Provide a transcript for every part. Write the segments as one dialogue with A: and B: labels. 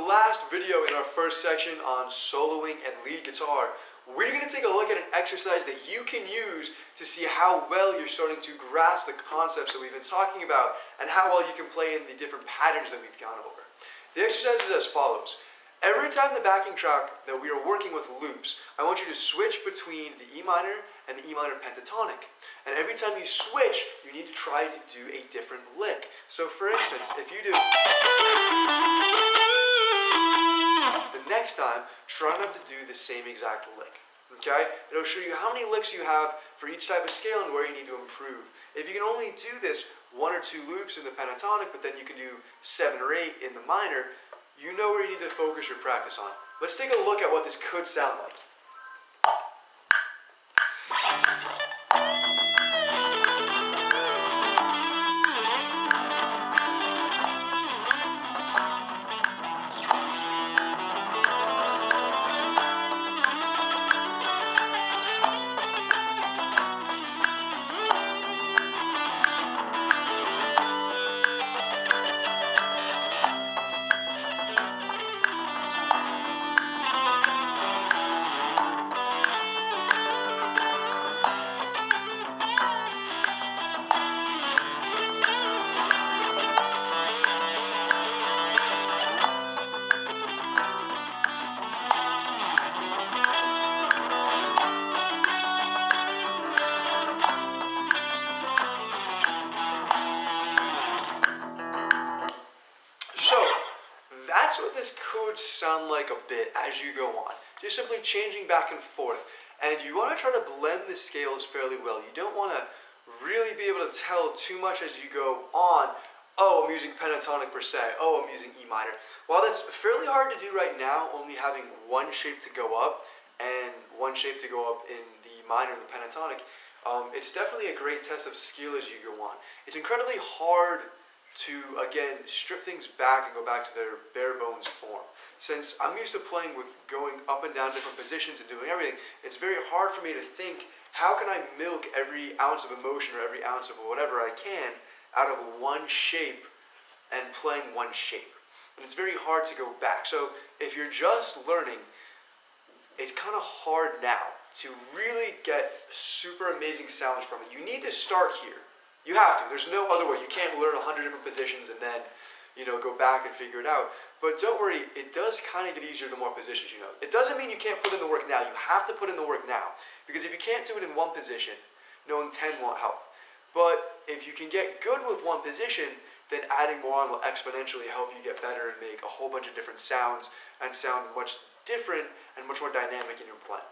A: last video in our first section on soloing and lead guitar, we're going to take a look at an exercise that you can use to see how well you're starting to grasp the concepts that we've been talking about and how well you can play in the different patterns that we've gone over. The exercise is as follows. Every time the backing track that we are working with loops, I want you to switch between the E minor and the E minor pentatonic. And every time you switch, you need to try to do a different lick. So for instance, if you do the next time, try not to do the same exact lick. Okay? It'll show you how many licks you have for each type of scale and where you need to improve. If you can only do this 1 or 2 loops in the pentatonic, but then you can do 7 or 8 in the minor, you know where you need to focus your practice on. Let's take a look at what this could sound like. That's what this could sound like a bit as you go on. Just simply changing back and forth. And you want to try to blend the scales fairly well. You don't want to really be able to tell too much as you go on, oh, I'm using pentatonic per se, oh, I'm using E minor. While that's fairly hard to do right now, only having one shape to go up and one shape to go up in the minor and the pentatonic, it's definitely a great test of skill as you go on. It's incredibly hard to, again, strip things back and go back to their bare bones form. Since I'm used to playing with going up and down different positions and doing everything, it's very hard for me to think, how can I milk every ounce of emotion or every ounce of whatever I can out of one shape and playing one shape? And it's very hard to go back. So if you're just learning, it's kind of hard now to really get super amazing sounds from it. You need to start here. You have to. There's no other way. You can't learn 100 different positions and then, go back and figure it out. But don't worry, it does kind of get easier the more positions you know. It doesn't mean you can't put in the work now. You have to put in the work now. Because if you can't do it in one position, knowing 10 won't help. But if you can get good with one position, then adding more on will exponentially help you get better and make a whole bunch of different sounds and sound much different and much more dynamic in your playing.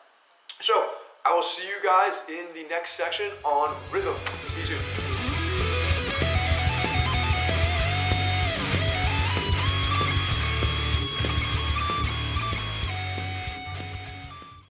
A: So, I will see you guys in the next section on rhythm. See you soon.